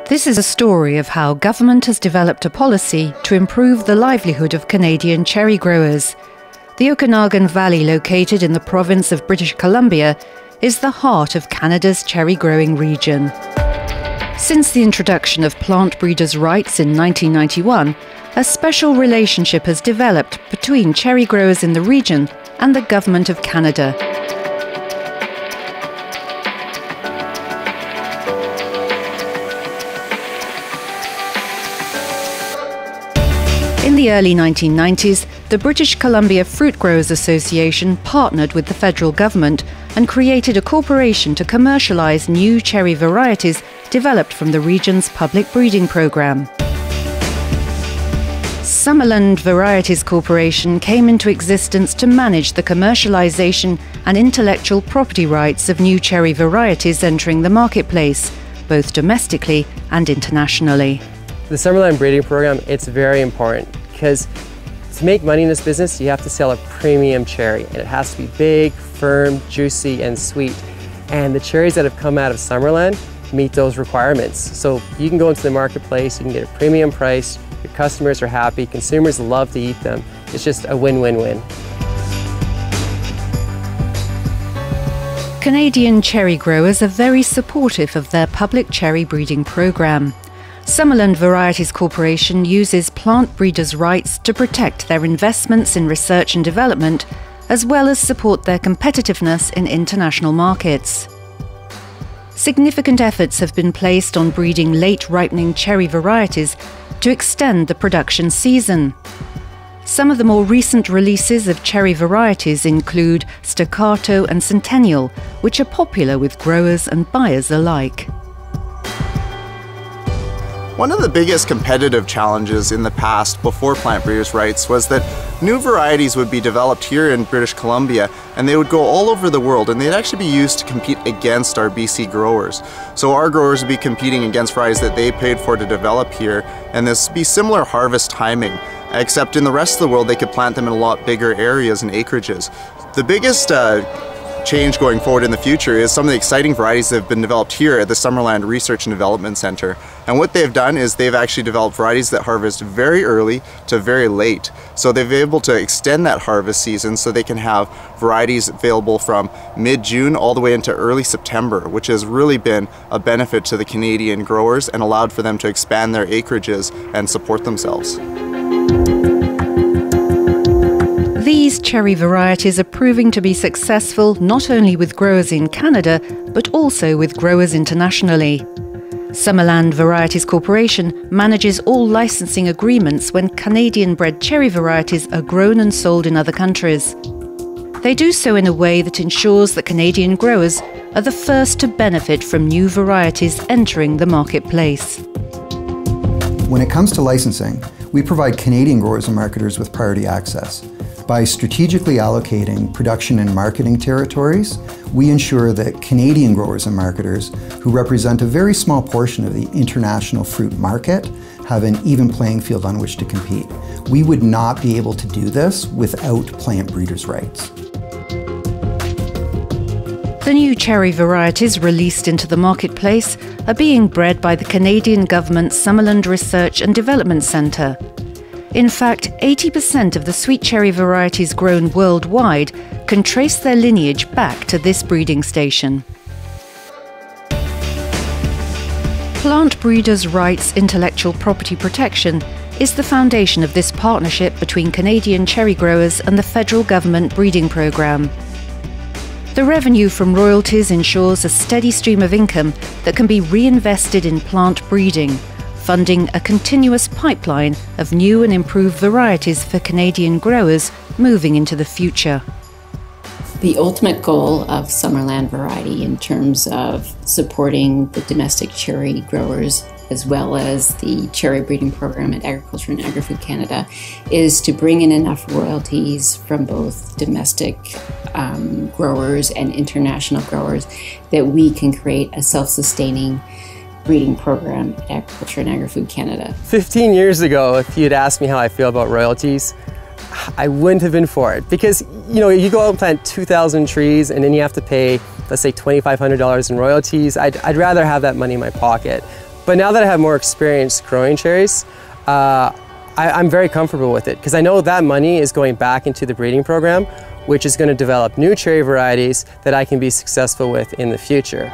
This is a story of how government has developed a policy to improve the livelihood of Canadian cherry growers. The Okanagan Valley, located in the province of British Columbia, is the heart of Canada's cherry growing region. Since the introduction of plant breeders' rights in 1991, a special relationship has developed between cherry growers in the region and the Government of Canada. In the early 1990s, the British Columbia Fruit Growers Association partnered with the federal government and created a corporation to commercialise new cherry varieties developed from the region's public breeding programme. Summerland Varieties Corporation came into existence to manage the commercialisation and intellectual property rights of new cherry varieties entering the marketplace, both domestically and internationally. The Summerland breeding program, it's very important because to make money in this business, you have to sell a premium cherry, and it has to be big, firm, juicy, and sweet. And the cherries that have come out of Summerland meet those requirements. So you can go into the marketplace, you can get a premium price, your customers are happy, consumers love to eat them. It's just a win-win-win. Canadian cherry growers are very supportive of their public cherry breeding program. Summerland Varieties Corporation uses plant breeders' rights to protect their investments in research and development, as well as support their competitiveness in international markets. Significant efforts have been placed on breeding late-ripening cherry varieties to extend the production season. Some of the more recent releases of cherry varieties include Staccato and Centennial, which are popular with growers and buyers alike. One of the biggest competitive challenges in the past before plant breeders' rights was that new varieties would be developed here in British Columbia, and they would go all over the world, and they'd actually be used to compete against our BC growers. So our growers would be competing against varieties that they paid for to develop here, and this would be similar harvest timing, except in the rest of the world they could plant them in a lot bigger areas and acreages. The biggest change going forward in the future is some of the exciting varieties that have been developed here at the Summerland Research and Development Centre. And what they've done is they've actually developed varieties that harvest very early to very late. So they've been able to extend that harvest season so they can have varieties available from mid-June all the way into early September, which has really been a benefit to the Canadian growers and allowed for them to expand their acreages and support themselves. These cherry varieties are proving to be successful not only with growers in Canada, but also with growers internationally. Summerland Varieties Corporation manages all licensing agreements when Canadian-bred cherry varieties are grown and sold in other countries. They do so in a way that ensures that Canadian growers are the first to benefit from new varieties entering the marketplace. When it comes to licensing, we provide Canadian growers and marketers with priority access. By strategically allocating production and marketing territories, we ensure that Canadian growers and marketers, who represent a very small portion of the international fruit market, have an even playing field on which to compete. We would not be able to do this without plant breeders' rights. The new cherry varieties released into the marketplace are being bred by the Canadian Government's Summerland Research and Development Centre. In fact, 80% of the sweet cherry varieties grown worldwide can trace their lineage back to this breeding station. Plant breeders' rights intellectual property protection is the foundation of this partnership between Canadian cherry growers and the federal government breeding programme. The revenue from royalties ensures a steady stream of income that can be reinvested in plant breeding, funding a continuous pipeline of new and improved varieties for Canadian growers moving into the future. The ultimate goal of Summerland Variety in terms of supporting the domestic cherry growers as well as the cherry breeding program at Agriculture and Agri-Food Canada is to bring in enough royalties from both domestic growers and international growers that we can create a self-sustaining breeding program at Agriculture and Agri-Food Canada. 15 years ago, if you'd asked me how I feel about royalties, I wouldn't have been for it, because you go out and plant 2,000 trees and then you have to pay, let's say, $2,500 in royalties. I'd rather have that money in my pocket. But now that I have more experience growing cherries, I'm very comfortable with it because I know that money is going back into the breeding program, which is going to develop new cherry varieties that I can be successful with in the future.